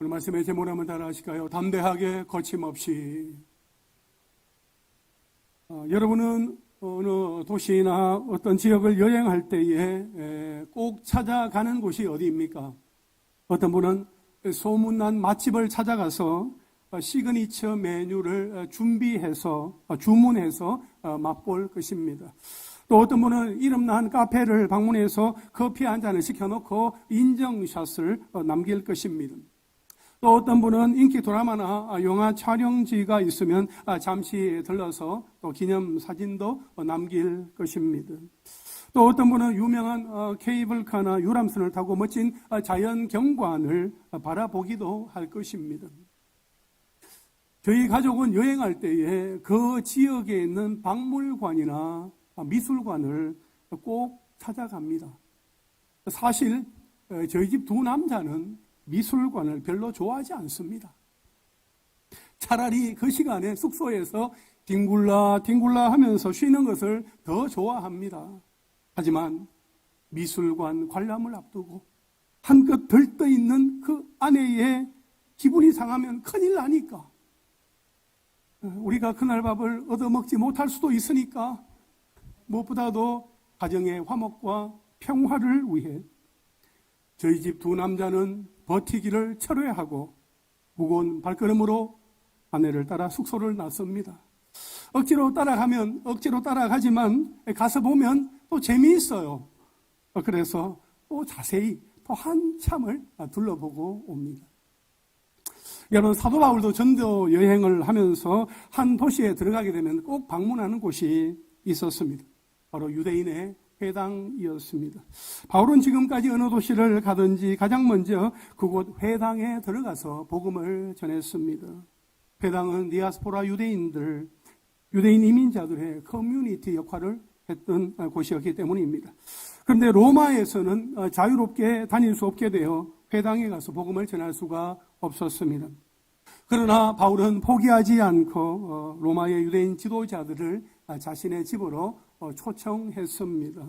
오늘 말씀의 제목을 한번 따라 하실까요? 담대하게 거침없이. 여러분은 어느 도시나 어떤 지역을 여행할 때에 꼭 찾아가는 곳이 어디입니까? 어떤 분은 소문난 맛집을 찾아가서 시그니처 메뉴를 준비해서 주문해서 맛볼 것입니다. 또 어떤 분은 이름난 카페를 방문해서 커피 한 잔을 시켜놓고 인정샷을 남길 것입니다. 또 어떤 분은 인기 드라마나 영화 촬영지가 있으면 잠시 들러서 또 기념사진도 남길 것입니다. 또 어떤 분은 유명한 케이블카나 유람선을 타고 멋진 자연 경관을 바라보기도 할 것입니다. 저희 가족은 여행할 때에 그 지역에 있는 박물관이나 미술관을 꼭 찾아갑니다. 사실 저희 집 두 남자는 미술관을 별로 좋아하지 않습니다. 차라리 그 시간에 숙소에서 뒹굴라 하면서 쉬는 것을 더 좋아합니다. 하지만 미술관 관람을 앞두고 한껏 들떠있는 그 아내의 기분이 상하면 큰일 나니까, 우리가 그날 밥을 얻어먹지 못할 수도 있으니까, 무엇보다도 가정의 화목과 평화를 위해 저희 집 두 남자는 버티기를 철회하고 무거운 발걸음으로 아내를 따라 숙소를 나섭니다. 억지로 따라가지만 가서 보면 또 재미있어요. 그래서 또 자세히 또 한참을 둘러보고 옵니다. 여러분, 사도 바울도 전도 여행을 하면서 한 도시에 들어가게 되면 꼭 방문하는 곳이 있었습니다. 바로 유대인의 회당이었습니다. 바울은 지금까지 어느 도시를 가든지 가장 먼저 그곳 회당에 들어가서 복음을 전했습니다. 회당은 디아스포라 유대인 이민자들의 커뮤니티 역할을 했던 곳이었기 때문입니다. 그런데 로마에서는 자유롭게 다닐 수 없게 되어 회당에 가서 복음을 전할 수가 없었습니다. 그러나 바울은 포기하지 않고 로마의 유대인 지도자들을 자신의 집으로 초청했습니다.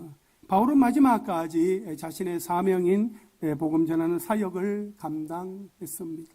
바울은 마지막까지 자신의 사명인 복음 전하는 사역을 감당했습니다.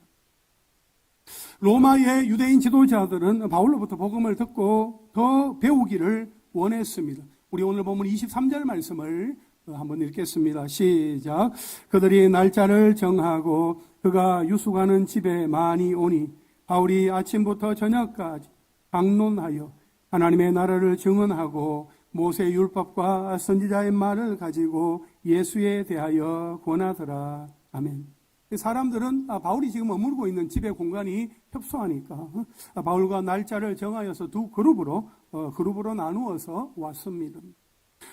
로마의 유대인 지도자들은 바울로부터 복음을 듣고 더 배우기를 원했습니다. 우리 오늘 본문 23절 말씀을 한번 읽겠습니다. 시작. 그들이 날짜를 정하고 그가 유숙하는 집에 많이 오니 바울이 아침부터 저녁까지 강론하여 하나님의 나라를 증언하고 모세 율법과 선지자의 말을 가지고 예수에 대하여 권하더라. 아멘. 사람들은 바울이 지금 머물고 있는 집의 공간이 협소하니까 바울과 날짜를 정하여서 두 그룹으로 나누어서 왔습니다.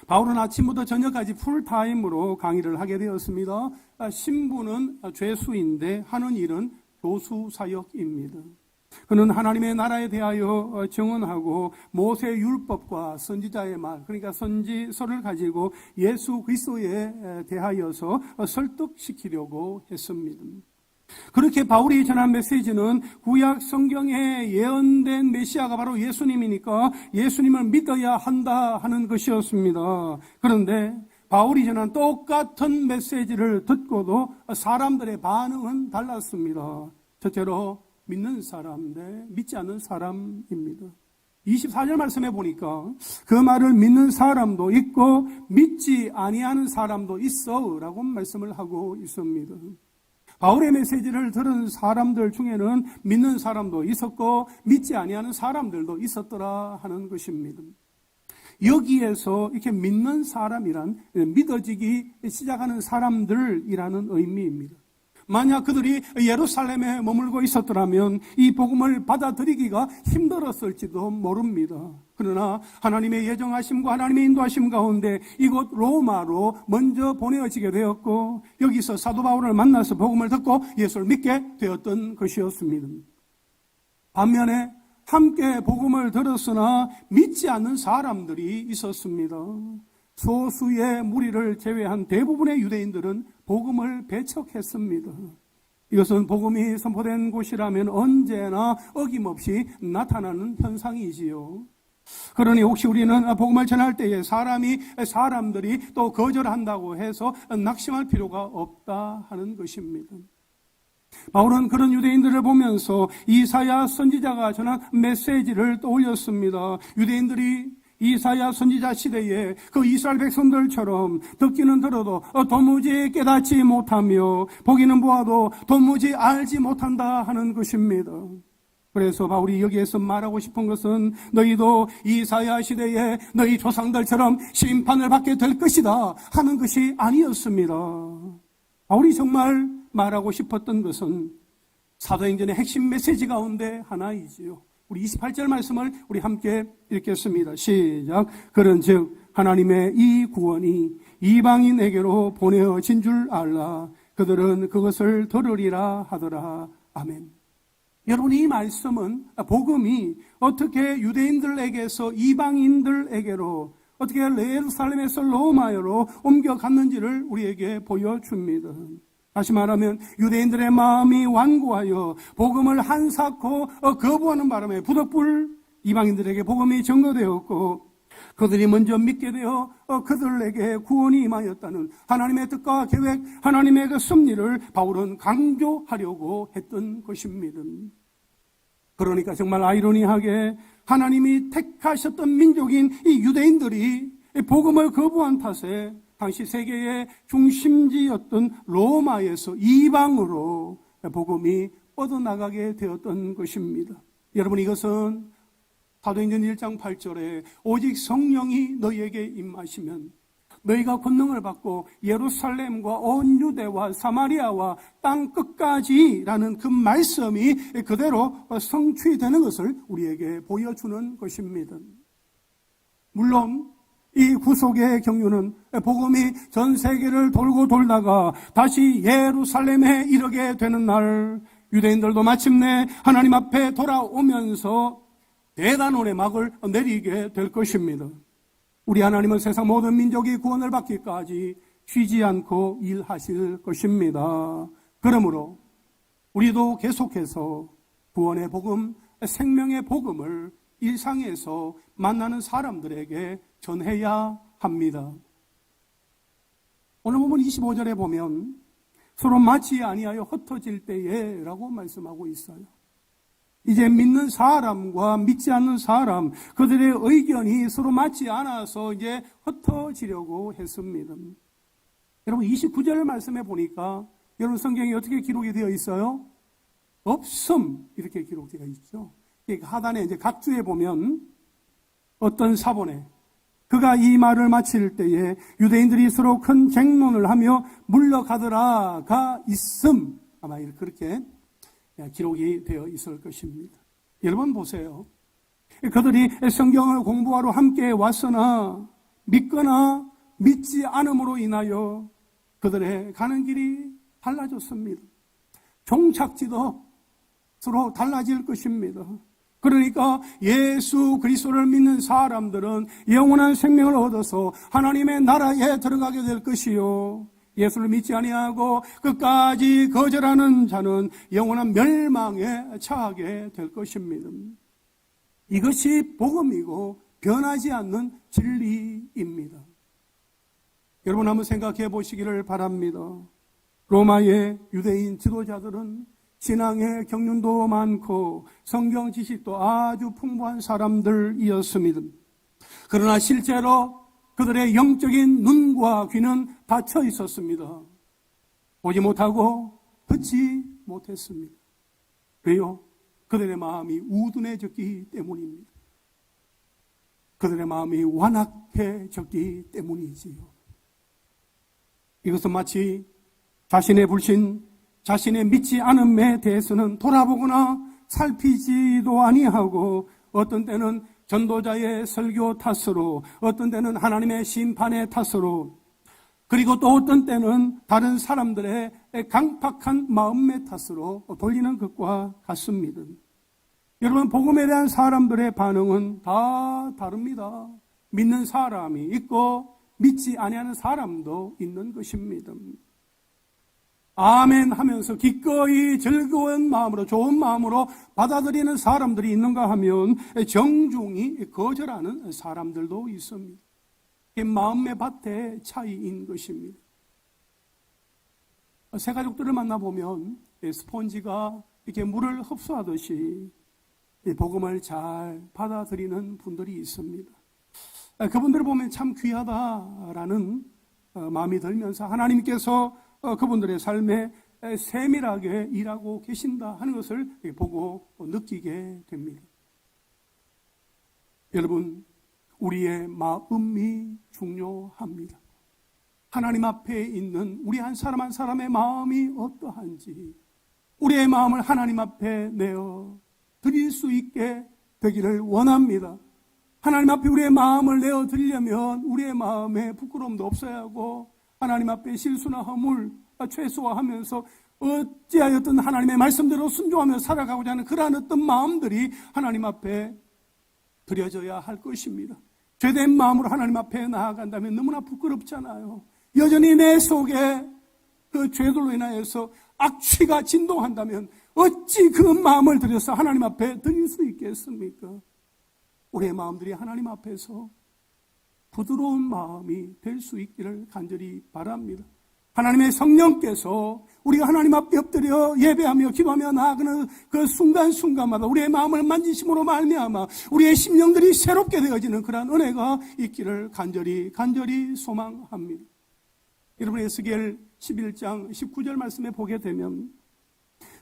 바울은 아침부터 저녁까지 풀타임으로 강의를 하게 되었습니다. 신부는 죄수인데 하는 일은 교수 사역입니다. 그는 하나님의 나라에 대하여 증언하고 모세 율법과 선지자의 말, 그러니까 선지서를 가지고 예수 그리스도에 대하여서 설득시키려고 했습니다. 그렇게 바울이 전한 메시지는 구약 성경에 예언된 메시아가 바로 예수님이니까 예수님을 믿어야 한다 하는 것이었습니다. 그런데 바울이 전한 똑같은 메시지를 듣고도 사람들의 반응은 달랐습니다. 첫째로 믿는 사람 대 믿지 않는 사람입니다. 24절 말씀해 보니까 그 말을 믿는 사람도 있고 믿지 아니하는 사람도 있어 라고 말씀을 하고 있습니다. 바울의 메시지를 들은 사람들 중에는 믿는 사람도 있었고 믿지 아니하는 사람들도 있었더라 하는 것입니다. 여기에서 이렇게 믿는 사람이란 믿어지기 시작하는 사람들이라는 의미입니다. 만약 그들이 예루살렘에 머물고 있었더라면 이 복음을 받아들이기가 힘들었을지도 모릅니다. 그러나 하나님의 예정하심과 하나님의 인도하심 가운데 이곳 로마로 먼저 보내어지게 되었고 여기서 사도 바울을 만나서 복음을 듣고 예수를 믿게 되었던 것이었습니다. 반면에 함께 복음을 들었으나 믿지 않는 사람들이 있었습니다. 소수의 무리를 제외한 대부분의 유대인들은 복음을 배척했습니다. 이것은 복음이 선포된 곳이라면 언제나 어김없이 나타나는 현상이지요. 그러니 혹시 우리는 복음을 전할 때에 사람들이 또 거절한다고 해서 낙심할 필요가 없다 하는 것입니다. 바울은 그런 유대인들을 보면서 이사야 선지자가 전한 메시지를 떠올렸습니다. 유대인들이 이사야 선지자 시대에 그 이스라엘 백성들처럼 듣기는 들어도 도무지 깨닫지 못하며 보기는 보아도 도무지 알지 못한다 하는 것입니다. 그래서 바울이 여기에서 말하고 싶은 것은 너희도 이사야 시대에 너희 조상들처럼 심판을 받게 될 것이다 하는 것이 아니었습니다. 바울이 정말 말하고 싶었던 것은 사도행전의 핵심 메시지 가운데 하나이지요. 우리 28절 말씀을 우리 함께 읽겠습니다. 시작. 그런즉 하나님의 이 구원이 이방인에게로 보내어진 줄 알라. 그들은 그것을 들으리라 하더라. 아멘. 여러분, 이 말씀은 복음이 어떻게 유대인들에게서 이방인들에게로 어떻게 예루살렘에서 로마로 옮겨갔는지를 우리에게 보여줍니다. 다시 말하면 유대인들의 마음이 완고하여 복음을 한사코 거부하는 바람에 부득불 이방인들에게 복음이 전거되었고 그들이 먼저 믿게 되어 그들에게 구원이 임하였다는 하나님의 뜻과 계획, 하나님의 그 섭리를 바울은 강조하려고 했던 것입니다. 그러니까 정말 아이러니하게 하나님이 택하셨던 민족인 이 유대인들이 복음을 거부한 탓에 당시 세계의 중심지였던 로마에서 이방으로 복음이 뻗어나가게 되었던 것입니다. 여러분, 이것은 사도행전 1장 8절에 오직 성령이 너희에게 임하시면 너희가 권능을 받고 예루살렘과 온 유대와 사마리아와 땅 끝까지라는 그 말씀이 그대로 성취되는 것을 우리에게 보여주는 것입니다. 물론 이 구속의 경륜은 복음이 전 세계를 돌고 돌다가 다시 예루살렘에 이르게 되는 날 유대인들도 마침내 하나님 앞에 돌아오면서 대단원의 막을 내리게 될 것입니다. 우리 하나님은 세상 모든 민족이 구원을 받기까지 쉬지 않고 일하실 것입니다. 그러므로 우리도 계속해서 구원의 복음, 생명의 복음을 일상에서 만나는 사람들에게 전해야 합니다. 오늘 본문 25절에 보면 서로 맞지 아니하여 흩어질 때에 라고 말씀하고 있어요. 이제 믿는 사람과 믿지 않는 사람, 그들의 의견이 서로 맞지 않아서 이제 흩어지려고 했습니다. 여러분 29절 말씀에 보니까 여러분 성경이 어떻게 기록이 되어 있어요? 없음 이렇게 기록되어 있죠. 하단에 이제 각주에 보면 어떤 사본에 그가 이 말을 마칠 때에 유대인들이 서로 큰 쟁론을 하며 물러가더라가 있음 아마 그렇게 기록이 되어 있을 것입니다. 여러분 보세요. 그들이 성경을 공부하러 함께 왔으나 믿거나 믿지 않음으로 인하여 그들의 가는 길이 달라졌습니다. 종착지도 서로 달라질 것입니다. 그러니까 예수 그리스도를 믿는 사람들은 영원한 생명을 얻어서 하나님의 나라에 들어가게 될 것이요, 예수를 믿지 아니하고 끝까지 거절하는 자는 영원한 멸망에 처하게 될 것입니다. 이것이 복음이고 변하지 않는 진리입니다. 여러분 한번 생각해 보시기를 바랍니다. 로마의 유대인 지도자들은 신앙의 경륜도 많고 성경 지식도 아주 풍부한 사람들이었습니다. 그러나 실제로 그들의 영적인 눈과 귀는 닫혀 있었습니다. 보지 못하고 듣지 못했습니다. 왜요? 그들의 마음이 우둔해졌기 때문입니다. 그들의 마음이 완악해졌기 때문이지요. 이것은 마치 자신의 불신, 자신의 믿지 않음에 대해서는 돌아보거나 살피지도 아니하고 어떤 때는 전도자의 설교 탓으로, 어떤 때는 하나님의 심판의 탓으로, 그리고 또 어떤 때는 다른 사람들의 강팍한 마음의 탓으로 돌리는 것과 같습니다. 여러분 복음에 대한 사람들의 반응은 다 다릅니다. 믿는 사람이 있고 믿지 아니하는 사람도 있는 것입니다. 아멘 하면서 기꺼이 즐거운 마음으로 좋은 마음으로 받아들이는 사람들이 있는가 하면 정중히 거절하는 사람들도 있습니다. 이게 마음의 밭의 차이인 것입니다. 새 가족들을 만나보면 스폰지가 이렇게 물을 흡수하듯이 이 복음을 잘 받아들이는 분들이 있습니다. 그분들을 보면 참 귀하다라는 마음이 들면서 하나님께서 그분들의 삶에 세밀하게 일하고 계신다 하는 것을 보고 느끼게 됩니다. 여러분, 우리의 마음이 중요합니다. 하나님 앞에 있는 우리 한 사람 한 사람의 마음이 어떠한지 우리의 마음을 하나님 앞에 내어 드릴 수 있게 되기를 원합니다. 하나님 앞에 우리의 마음을 내어 드리려면 우리의 마음에 부끄러움도 없어야 하고 하나님 앞에 실수나 허물 최소화하면서 어찌하였든 하나님의 말씀대로 순종하며 살아가고자 하는 그러한 어떤 마음들이 하나님 앞에 드려져야 할 것입니다. 죄된 마음으로 하나님 앞에 나아간다면 너무나 부끄럽잖아요. 여전히 내 속에 그 죄들로 인하여서 악취가 진동한다면 어찌 그 마음을 들여서 하나님 앞에 드릴 수 있겠습니까? 우리의 마음들이 하나님 앞에서 부드러운 마음이 될 수 있기를 간절히 바랍니다. 하나님의 성령께서 우리가 하나님 앞에 엎드려 예배하며 기도하며 나아가는 그 순간순간마다 우리의 마음을 만지심으로 말미암아 우리의 심령들이 새롭게 되어지는 그러한 은혜가 있기를 간절히 소망합니다. 여러분, 에스겔 11장 19절 말씀에 보게 되면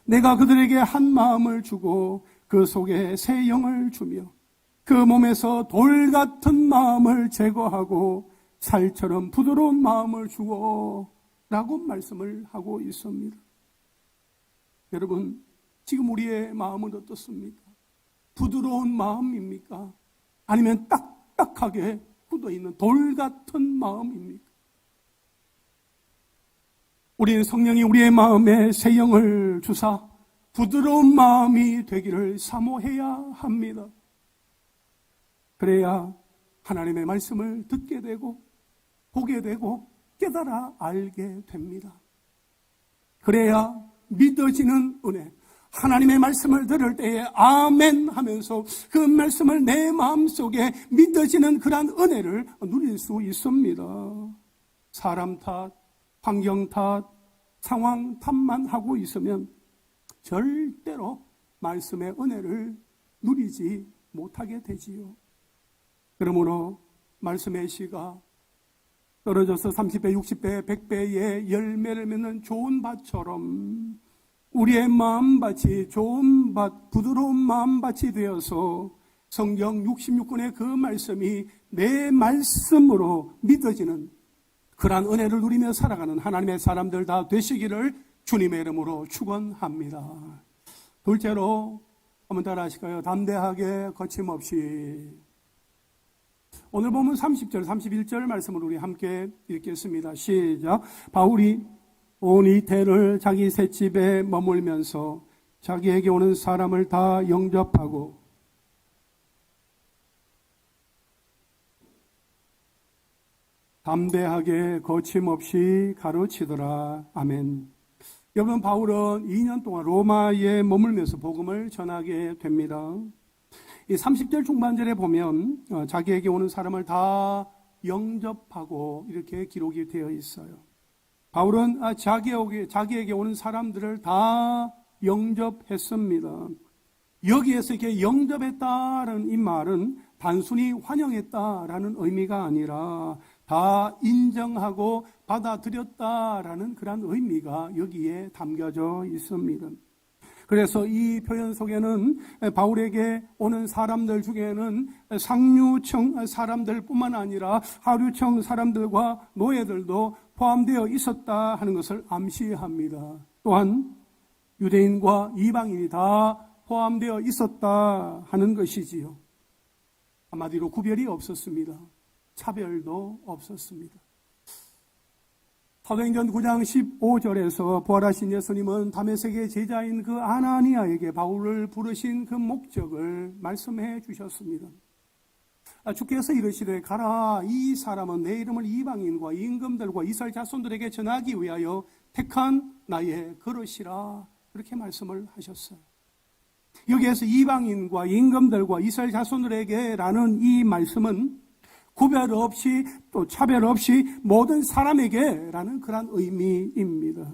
내가 그들에게 한 마음을 주고 그 속에 새 영을 주며 그 몸에서 돌 같은 마음을 제거하고 살처럼 부드러운 마음을 주고 라고 말씀을 하고 있습니다. 여러분, 지금 우리의 마음은 어떻습니까? 부드러운 마음입니까? 아니면 딱딱하게 굳어있는 돌 같은 마음입니까? 우리는 성령이 우리의 마음에 새 영을 주사 부드러운 마음이 되기를 사모해야 합니다. 그래야 하나님의 말씀을 듣게 되고 보게 되고 깨달아 알게 됩니다. 그래야 믿어지는 은혜, 하나님의 말씀을 들을 때에 아멘 하면서 그 말씀을 내 마음속에 믿어지는 그러한 은혜를 누릴 수 있습니다. 사람 탓, 환경 탓, 상황 탓만 하고 있으면 절대로 말씀의 은혜를 누리지 못하게 되지요. 그러므로 말씀의 씨가 떨어져서 30배, 60배, 100배의 열매를 맺는 좋은 밭처럼 우리의 마음밭이 좋은 밭, 부드러운 마음밭이 되어서 성경 66권의 그 말씀이 내 말씀으로 믿어지는 그러한 은혜를 누리며 살아가는 하나님의 사람들 다 되시기를 주님의 이름으로 축원합니다. 둘째로 한번 따라 하실까요? 담대하게 거침없이. 오늘 보면 30절, 31절 말씀을 우리 함께 읽겠습니다. 시작. 바울이 온 이태를 자기 셋집에 머물면서 자기에게 오는 사람을 다 영접하고 담대하게 거침없이 가르치더라. 아멘. 여러분, 바울은 2년 동안 로마에 머물면서 복음을 전하게 됩니다. 이 30절 중반절에 보면 자기에게 오는 사람을 다 영접하고 이렇게 기록이 되어 있어요. 바울은 자기에게 오는 사람들을 다 영접했습니다. 여기에서 이렇게 영접했다는 이 말은 단순히 환영했다라는 의미가 아니라 다 인정하고 받아들였다라는 그런 의미가 여기에 담겨져 있습니다. 그래서 이 표현 속에는 바울에게 오는 사람들 중에는 상류층 사람들뿐만 아니라 하류층 사람들과 노예들도 포함되어 있었다 하는 것을 암시합니다. 또한 유대인과 이방인이 다 포함되어 있었다 하는 것이지요. 한마디로 구별이 없었습니다. 차별도 없었습니다. 사도행전 9장 15절에서 부활하신 예수님은 다메섹의 제자인 그 아나니아에게 바울을 부르신 그 목적을 말씀해 주셨습니다. 주께서 이르시되 가라, 이 사람은 내 이름을 이방인과 임금들과 이스라엘 자손들에게 전하기 위하여 택한 나의 그릇이라, 그렇게 말씀을 하셨어요. 여기에서 이방인과 임금들과 이스라엘 자손들에게 라는 이 말씀은 구별 없이 또 차별 없이 모든 사람에게 라는 그런 의미입니다.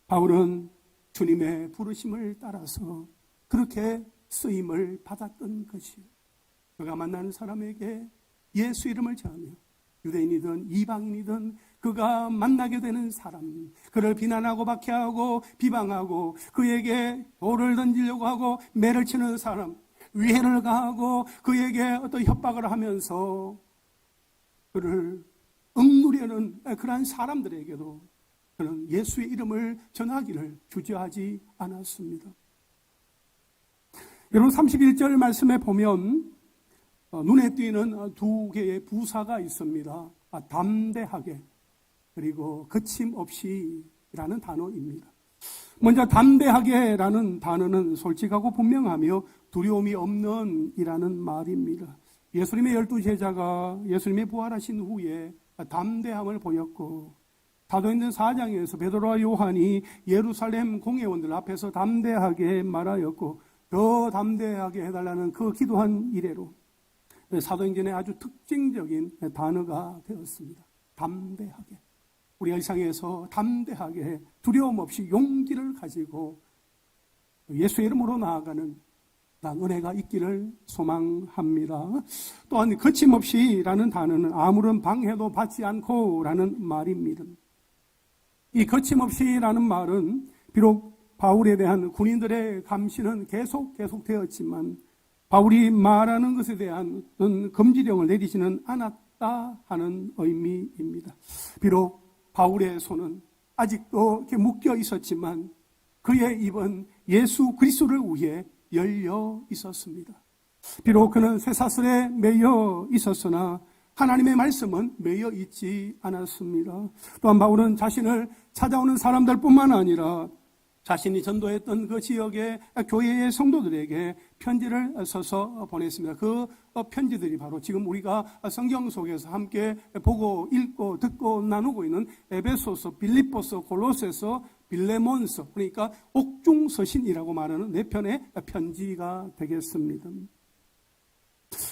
바울은 주님의 부르심을 따라서 그렇게 쓰임을 받았던 것이요. 그가 만나는 사람에게 예수 이름을 전하며 유대인이든 이방인이든 그가 만나게 되는 사람, 그를 비난하고 박해하고 비방하고 그에게 돌을 던지려고 하고 매를 치는 사람, 위해를 가하고 그에게 어떤 협박을 하면서 그를 억누르는 그러한 사람들에게도 그는 예수의 이름을 전하기를 주저하지 않았습니다. 여러분 31절 말씀에 보면 눈에 띄는 두 개의 부사가 있습니다. 담대하게 그리고 거침없이 라는 단어입니다. 먼저 담대하게라는 단어는 솔직하고 분명하며 두려움이 없는 이라는 말입니다. 예수님의 12제자가 예수님의 부활하신 후에 담대함을 보였고 사도행전 4장에서 베드로와 요한이 예루살렘 공회원들 앞에서 담대하게 말하였고 더 담대하게 해달라는 그 기도한 이래로 사도행전의 아주 특징적인 단어가 되었습니다. 담대하게. 우리가 일상에서 담대하게 두려움 없이 용기를 가지고 예수의 이름으로 나아가는 은혜가 있기를 소망합니다. 또한 거침없이라는 단어는 아무런 방해도 받지 않고라는 말입니다. 이 거침없이라는 말은 비록 바울에 대한 군인들의 감시는 계속되었지만 바울이 말하는 것에 대한 금지령을 내리지는 않았다 하는 의미입니다. 비록 바울의 손은 아직도 이렇게 묶여 있었지만 그의 입은 예수 그리스도를 위해 열려 있었습니다. 비록 그는 쇠사슬에 매여 있었으나 하나님의 말씀은 매여 있지 않았습니다. 또한 바울은 자신을 찾아오는 사람들뿐만 아니라 자신이 전도했던 그 지역의 교회의 성도들에게 편지를 써서 보냈습니다. 그 편지들이 바로 지금 우리가 성경 속에서 함께 보고 읽고 듣고 나누고 있는 에베소서, 빌립보서, 골로새서, 빌레몬서, 그러니까 옥중서신이라고 말하는 네 편의 편지가 되겠습니다.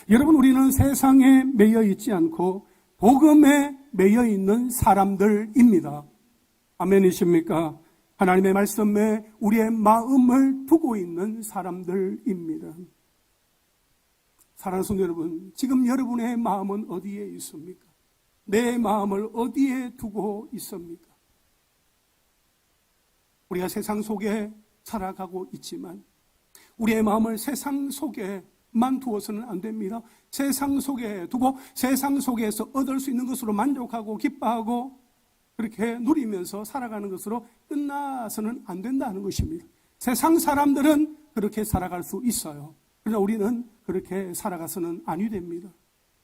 여러분, 우리는 세상에 매여 있지 않고 복음에 매여 있는 사람들입니다. 아멘이십니까? 하나님의 말씀에 우리의 마음을 두고 있는 사람들입니다. 사랑하는 성도 여러분, 지금 여러분의 마음은 어디에 있습니까? 내 마음을 어디에 두고 있습니까? 우리가 세상 속에 살아가고 있지만 우리의 마음을 세상 속에만 두어서는 안 됩니다. 세상 속에 두고 세상 속에서 얻을 수 있는 것으로 만족하고 기뻐하고 그렇게 누리면서 살아가는 것으로 끝나서는 안 된다는 것입니다. 세상 사람들은 그렇게 살아갈 수 있어요. 그러나 우리는 그렇게 살아가서는 아니 됩니다.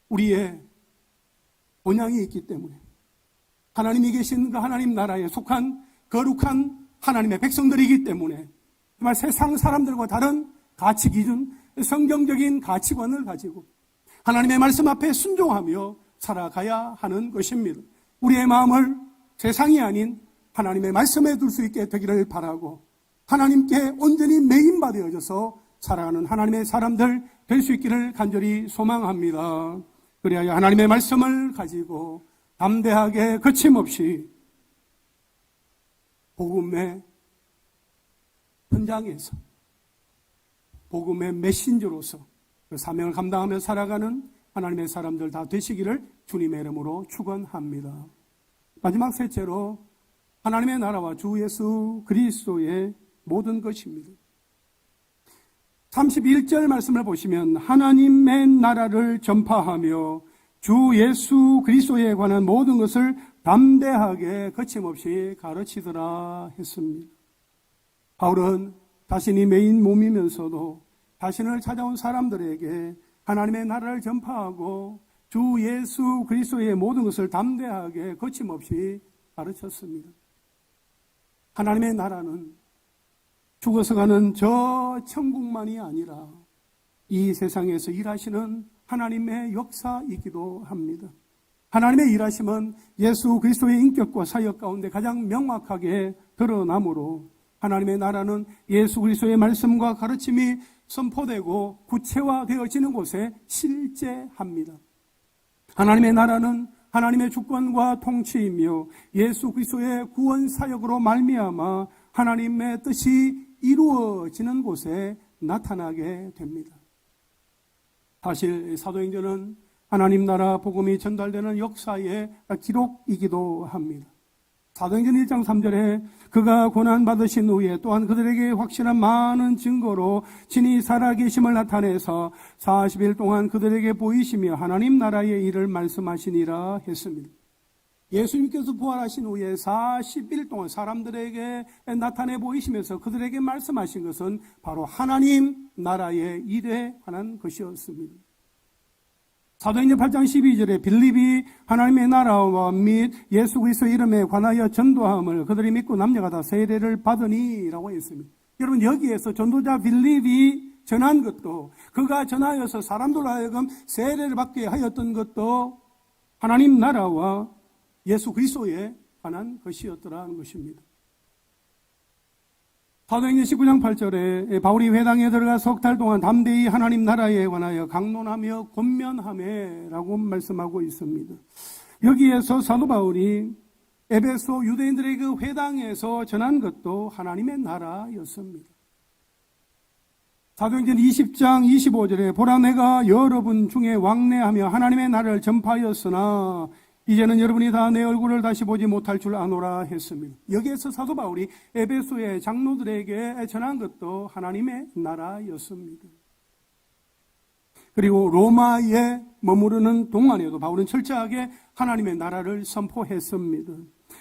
우리의 본향이 있기 때문에 하나님이 계신 그 하나님 나라에 속한 거룩한 하나님의 백성들이기 때문에 정말 세상 사람들과 다른 가치 기준, 성경적인 가치관을 가지고 하나님의 말씀 앞에 순종하며 살아가야 하는 것입니다. 우리의 마음을 세상이 아닌 하나님의 말씀에 둘 수 있게 되기를 바라고 하나님께 온전히 매인받아져서 살아가는 하나님의 사람들 될 수 있기를 간절히 소망합니다. 그래야 하나님의 말씀을 가지고 담대하게 거침없이 복음의 현장에서 복음의 메신저로서 그 사명을 감당하며 살아가는 하나님의 사람들 다 되시기를 주님의 이름으로 축원합니다. 마지막 셋째로 하나님의 나라와 주 예수 그리스도의 모든 것입니다. 31절 말씀을 보시면 하나님의 나라를 전파하며 주 예수 그리스도에 관한 모든 것을 담대하게 거침없이 가르치더라 했습니다. 바울은 자신이 메인 몸이면서도 자신을 찾아온 사람들에게 하나님의 나라를 전파하고 주 예수 그리스도의 모든 것을 담대하게 거침없이 가르쳤습니다. 하나님의 나라는 죽어서 가는 저 천국만이 아니라 이 세상에서 일하시는 하나님의 역사이기도 합니다. 하나님의 일하심은 예수 그리스도의 인격과 사역 가운데 가장 명확하게 드러나므로 하나님의 나라는 예수 그리스도의 말씀과 가르침이 선포되고 구체화되어지는 곳에 실제합니다. 하나님의 나라는 하나님의 주권과 통치이며 예수 그리스도의 구원 사역으로 말미암아 하나님의 뜻이 이루어지는 곳에 나타나게 됩니다. 사실 사도행전은 하나님 나라 복음이 전달되는 역사의 기록이기도 합니다. 사도행전 1장 3절에 그가 고난받으신 후에 또한 그들에게 확실한 많은 증거로 친히 살아계심을 나타내서 40일 동안 그들에게 보이시며 하나님 나라의 일을 말씀하시니라 했습니다. 예수님께서 부활하신 후에 40일 동안 사람들에게 나타내 보이시면서 그들에게 말씀하신 것은 바로 하나님 나라의 일에 관한 것이었습니다. 사도행전 8장 12절에 빌립이 하나님의 나라와 및 예수 그리스도의 이름에 관하여 전도함을 그들이 믿고 남녀가 다 세례를 받으니 라고 했습니다. 여러분, 여기에서 전도자 빌립이 전한 것도, 그가 전하여서 사람들 하여금 세례를 받게 하였던 것도 하나님 나라와 예수 그리스도에 관한 것이었더라는 것입니다. 사도행전 19장 8절에 바울이 회당에 들어가 석 달 동안 담대히 하나님 나라에 관하여 강론하며 권면하매라고 말씀하고 있습니다. 여기에서 사도 바울이 에베소 유대인들의 그 회당에서 전한 것도 하나님의 나라였습니다. 사도행전 20장 25절에 보라 내가 여러분 중에 왕래하며 하나님의 나라를 전파하였으나 이제는 여러분이 다 내 얼굴을 다시 보지 못할 줄 아노라 했습니다. 여기에서 사도 바울이 에베소의 장로들에게 전한 것도 하나님의 나라였습니다. 그리고 로마에 머무르는 동안에도 바울은 철저하게 하나님의 나라를 선포했습니다.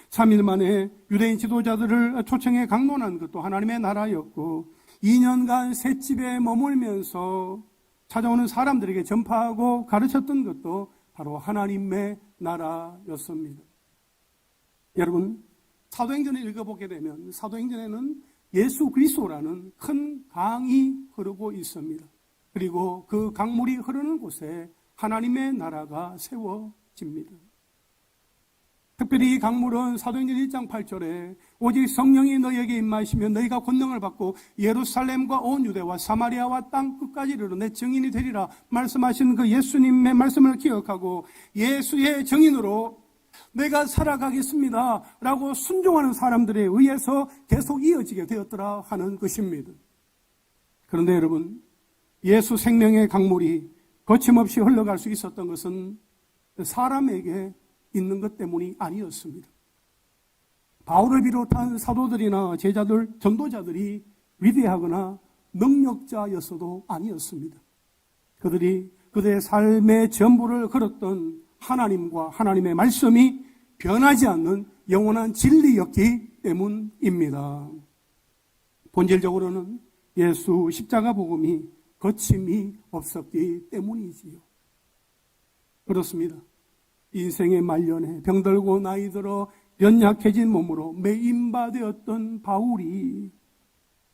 3일 만에 유대인 지도자들을 초청해 강론한 것도 하나님의 나라였고 2년간 셋집에 머물면서 찾아오는 사람들에게 전파하고 가르쳤던 것도 바로 하나님의 나라였습니다. 여러분, 사도행전을 읽어보게 되면 사도행전에는 예수 그리스도라는 큰 강이 흐르고 있습니다. 그리고 그 강물이 흐르는 곳에 하나님의 나라가 세워집니다. 특별히 이 강물은 사도행전 1장 8절에 오직 성령이 너희에게 임하시며 너희가 권능을 받고 예루살렘과 온 유대와 사마리아와 땅 끝까지 이르러 내 증인이 되리라 말씀하신 그 예수님의 말씀을 기억하고 예수의 증인으로 내가 살아가겠습니다 라고 순종하는 사람들에 의해서 계속 이어지게 되었더라 하는 것입니다. 그런데 여러분, 예수 생명의 강물이 거침없이 흘러갈 수 있었던 것은 사람에게 있는 것 때문이 아니었습니다. 바울을 비롯한 사도들이나 제자들, 전도자들이 위대하거나 능력자였어도 아니었습니다. 그들이 그들의 삶의 전부를 걸었던 하나님과 하나님의 말씀이 변하지 않는 영원한 진리였기 때문입니다. 본질적으로는 예수 십자가 복음이 거침이 없었기 때문이지요. 그렇습니다. 인생의 말년에 병들고 나이 들어 연약해진 몸으로 매임받았던 바울이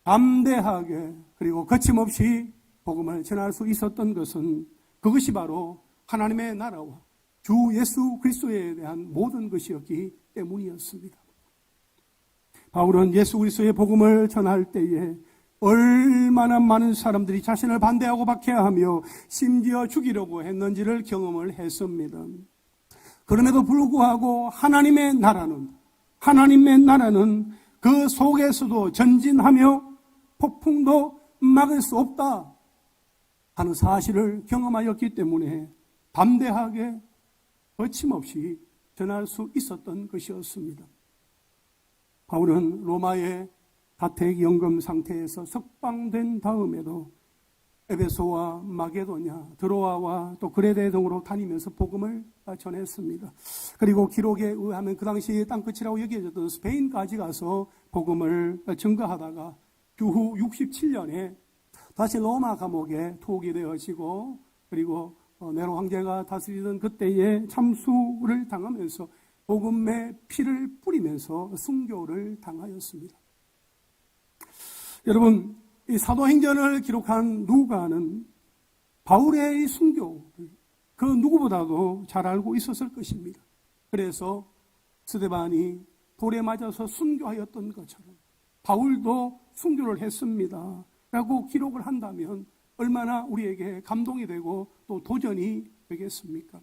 담대하게 그리고 거침없이 복음을 전할 수 있었던 것은 그것이 바로 하나님의 나라와 주 예수 그리스도에 대한 모든 것이었기 때문이었습니다. 바울은 예수 그리스도의 복음을 전할 때에 얼마나 많은 사람들이 자신을 반대하고 박해하며 심지어 죽이려고 했는지를 경험을 했습니다. 그럼에도 불구하고 하나님의 나라는 그 속에서도 전진하며 폭풍도 막을 수 없다 하는 사실을 경험하였기 때문에 담대하게 거침없이 전할 수 있었던 것이었습니다. 바울은 로마의 다택연금 상태에서 석방된 다음에도 에베소와 마게도냐, 드로아와 또 그레데 등으로 다니면서 복음을 전했습니다. 그리고 기록에 의하면 그 당시 땅끝이라고 여겨졌던 스페인까지 가서 복음을 증거하다가 주후 67년에 다시 로마 감옥에 투옥이 되어지고 그리고 네로 황제가 다스리던 그때에 참수를 당하면서 복음의 피를 뿌리면서 순교를 당하였습니다. 여러분, 이 사도행전을 기록한 누가는 바울의 이 순교를 그 누구보다도 잘 알고 있었을 것입니다. 그래서 스데반이 돌에 맞아서 순교하였던 것처럼 바울도 순교를 했습니다 라고 기록을 한다면 얼마나 우리에게 감동이 되고 또 도전이 되겠습니까?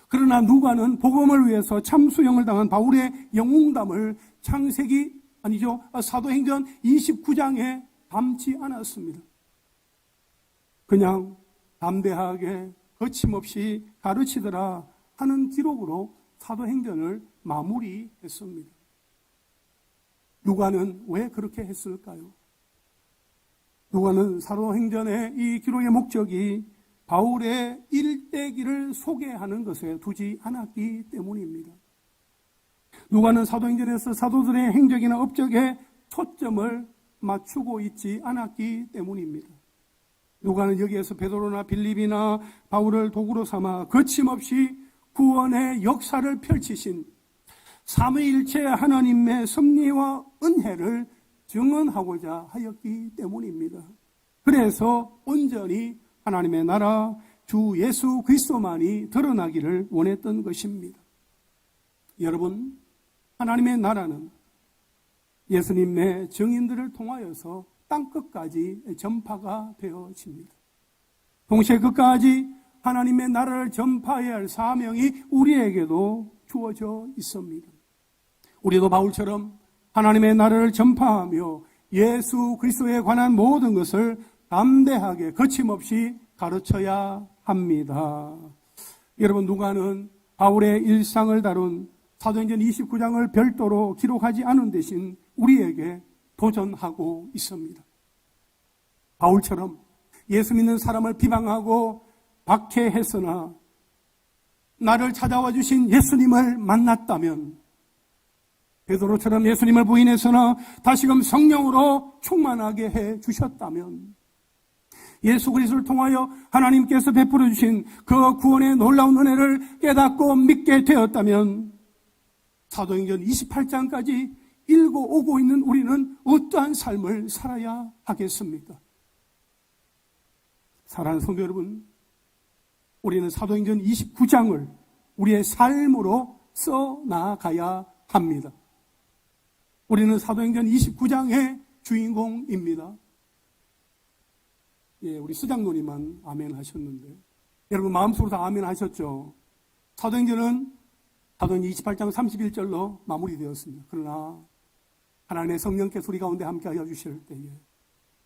그러나 누가는 복음을 위해서 참수형을 당한 바울의 영웅담을 창세기 아니죠. 사도행전 29장에 담지 않았습니다. 그냥 담대하게 거침없이 가르치더라 하는 기록으로 사도행전을 마무리했습니다. 누가는 왜 그렇게 했을까요? 누가는 사도행전의 이 기록의 목적이 바울의 일대기를 소개하는 것에 두지 않았기 때문입니다. 누가는 사도행전에서 사도들의 행적이나 업적에 초점을 맞추고 있지 않았기 때문입니다. 누가는 여기에서 베드로나 빌립이나 바울을 도구로 삼아 거침없이 구원의 역사를 펼치신 삼위일체 하나님의 섭리와 은혜를 증언하고자 하였기 때문입니다. 그래서 온전히 하나님의 나라 주 예수 그리스도만이 드러나기를 원했던 것입니다. 여러분, 하나님의 나라는 예수님의 증인들을 통하여서 땅끝까지 전파가 되어집니다. 동시에 끝까지 하나님의 나라를 전파해야 할 사명이 우리에게도 주어져 있습니다. 우리도 바울처럼 하나님의 나라를 전파하며 예수 그리스도에 관한 모든 것을 담대하게 거침없이 가르쳐야 합니다. 여러분, 누가는 바울의 일상을 다룬 사도행전 29장을 별도로 기록하지 않은 대신 우리에게 도전하고 있습니다. 바울처럼 예수 믿는 사람을 비방하고 박해했으나 나를 찾아와 주신 예수님을 만났다면, 베드로처럼 예수님을 부인했으나 다시금 성령으로 충만하게 해 주셨다면, 예수 그리스도를 통하여 하나님께서 베풀어 주신 그 구원의 놀라운 은혜를 깨닫고 믿게 되었다면, 사도행전 28장까지 읽어오고 있는 우리는 어떠한 삶을 살아야 하겠습니까? 사랑하는 성도 여러분, 우리는 사도행전 29장을 우리의 삶으로 써나가야 합니다. 우리는 사도행전 29장의 주인공입니다. 예, 우리 수장노님만 아멘 하셨는데, 여러분 마음속으로 다 아멘 하셨죠? 사도행전 28장 31절로 마무리되었습니다. 그러나 하나님의 성령께서 우리 가운데 함께하여 주실 때에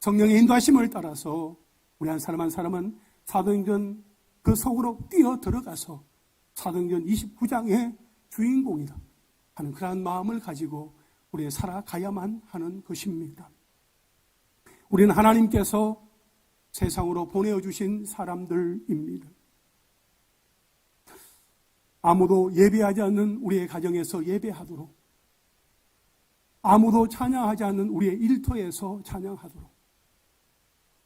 성령의 인도하심을 따라서 우리 한 사람 한 사람은 사도행전 그 속으로 뛰어 들어가서 사도행전 29장의 주인공이다 하는 그러한 마음을 가지고 우리가 살아가야만 하는 것입니다. 우리는 하나님께서 세상으로 보내주신 사람들입니다. 아무도 예배하지 않는 우리의 가정에서 예배하도록, 아무도 찬양하지 않는 우리의 일터에서 찬양하도록,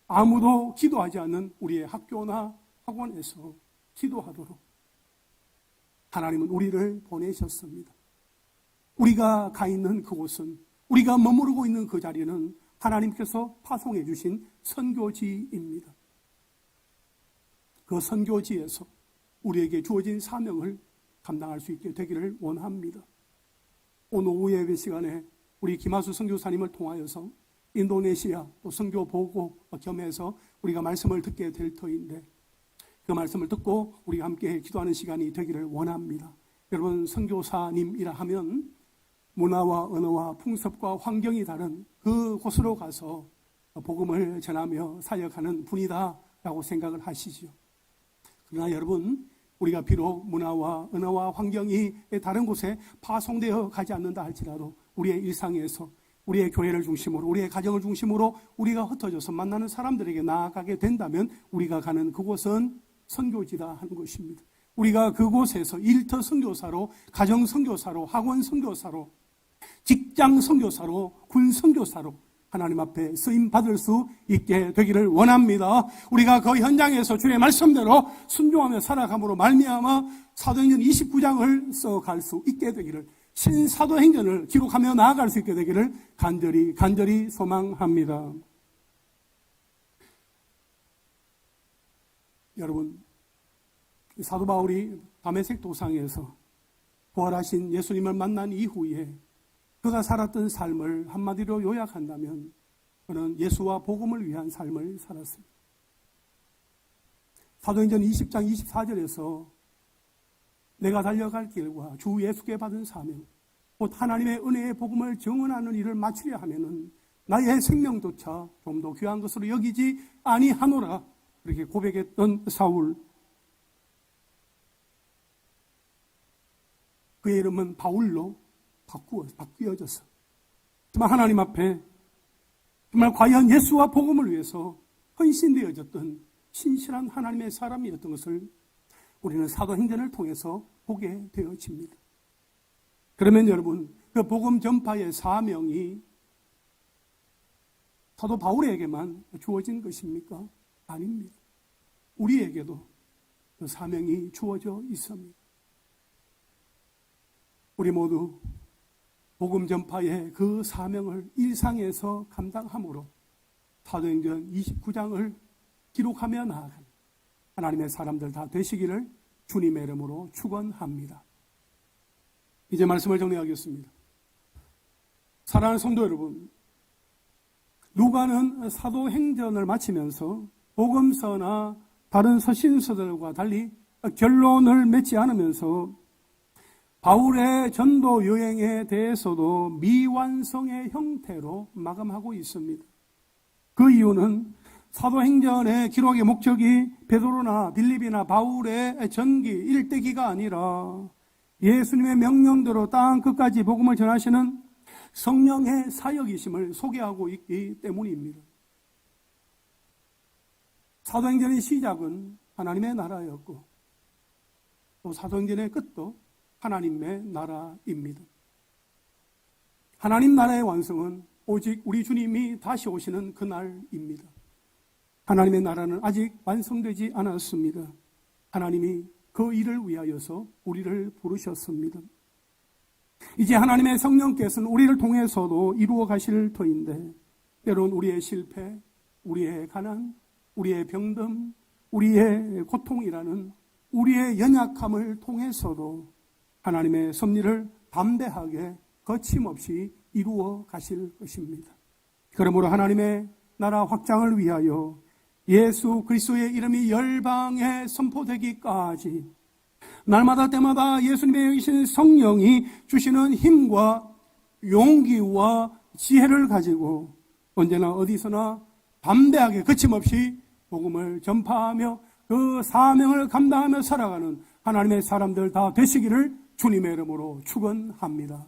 아무도 기도하지 않는 우리의 학교나 학원에서 기도하도록 하나님은 우리를 보내셨습니다. 우리가 가 있는 그곳은, 우리가 머무르고 있는 그 자리는 하나님께서 파송해 주신 선교지입니다. 그 선교지에서 우리에게 주어진 사명을 감당할 수 있게 되기를 원합니다. 오늘 오후 예배 시간에 우리 김하수 선교사님을 통하여서 인도네시아 또 선교 보고 겸해서 우리가 말씀을 듣게 될 터인데, 그 말씀을 듣고 우리가 함께 기도하는 시간이 되기를 원합니다. 여러분, 선교사님이라 하면 문화와 언어와 풍습과 환경이 다른 그 곳으로 가서 복음을 전하며 사역하는 분이다라고 생각을 하시죠. 그러나 여러분, 우리가 비록 문화와 언어와 환경이 다른 곳에 파송되어 가지 않는다 할지라도 우리의 일상에서 우리의 교회를 중심으로, 우리의 가정을 중심으로 우리가 흩어져서 만나는 사람들에게 나아가게 된다면 우리가 가는 그곳은 선교지다 하는 것입니다. 우리가 그곳에서 일터 선교사로, 가정 선교사로, 학원 선교사로, 직장 선교사로, 군 선교사로 하나님 앞에 쓰임 받을 수 있게 되기를 원합니다. 우리가 그 현장에서 주의 말씀대로 순종하며 살아감으로 말미암아 사도행전 29장을 써갈 수 있게 되기를, 신사도행전을 기록하며 나아갈 수 있게 되기를 간절히 소망합니다. 여러분, 사도 바울이 다메섹 도상에서 부활하신 예수님을 만난 이후에 그가 살았던 삶을 한마디로 요약한다면 그는 예수와 복음을 위한 삶을 살았습니다. 사도행전 20장 24절에서 내가 달려갈 길과 주 예수께 받은 사명, 곧 하나님의 은혜의 복음을 증언하는 일을 마치려 하면은 나의 생명조차 좀 더 귀한 것으로 여기지 아니하노라. 그렇게 고백했던 사울. 그의 이름은 바울로 바뀌어졌어. 정말 하나님 앞에 정말 과연 예수와 복음을 위해서 헌신되어졌던 신실한 하나님의 사람이었던 것을 우리는 사도행전을 통해서 보게 되어집니다. 그러면 여러분, 그 복음 전파의 사명이 사도 바울에게만 주어진 것입니까? 아닙니다. 우리에게도 그 사명이 주어져 있습니다. 우리 모두 복음 전파의 그 사명을 일상에서 감당함으로 사도행전 29장을 기록하며 나아가는 하나님의 사람들 다 되시기를 주님의 이름으로 축원합니다. 이제 말씀을 정리하겠습니다. 사랑하는 성도 여러분, 누가는 사도행전을 마치면서 복음서나 다른 서신서들과 달리 결론을 맺지 않으면서 바울의 전도 여행에 대해서도 미완성의 형태로 마감하고 있습니다. 그 이유는 사도행전의 기록의 목적이 베드로나 빌립이나 바울의 전기, 일대기가 아니라 예수님의 명령대로 땅 끝까지 복음을 전하시는 성령의 사역이심을 소개하고 있기 때문입니다. 사도행전의 시작은 하나님의 나라였고 또 사도행전의 끝도 하나님의 나라입니다. 하나님 나라의 완성은 오직 우리 주님이 다시 오시는 그날입니다. 하나님의 나라는 아직 완성되지 않았습니다. 하나님이 그 일을 위하여서 우리를 부르셨습니다. 이제 하나님의 성령께서는 우리를 통해서도 이루어 가실 터인데 때론 우리의 실패, 우리의 가난, 우리의 병듦, 우리의 고통이라는 우리의 연약함을 통해서도 하나님의 섭리를 담대하게 거침없이 이루어 가실 것입니다. 그러므로 하나님의 나라 확장을 위하여 예수 그리스도의 이름이 열방에 선포되기까지 날마다 때마다 예수님의 여기신 성령이 주시는 힘과 용기와 지혜를 가지고 언제나 어디서나 담대하게 거침없이 복음을 전파하며 그 사명을 감당하며 살아가는 하나님의 사람들 다 되시기를 주님의 이름으로 축원합니다.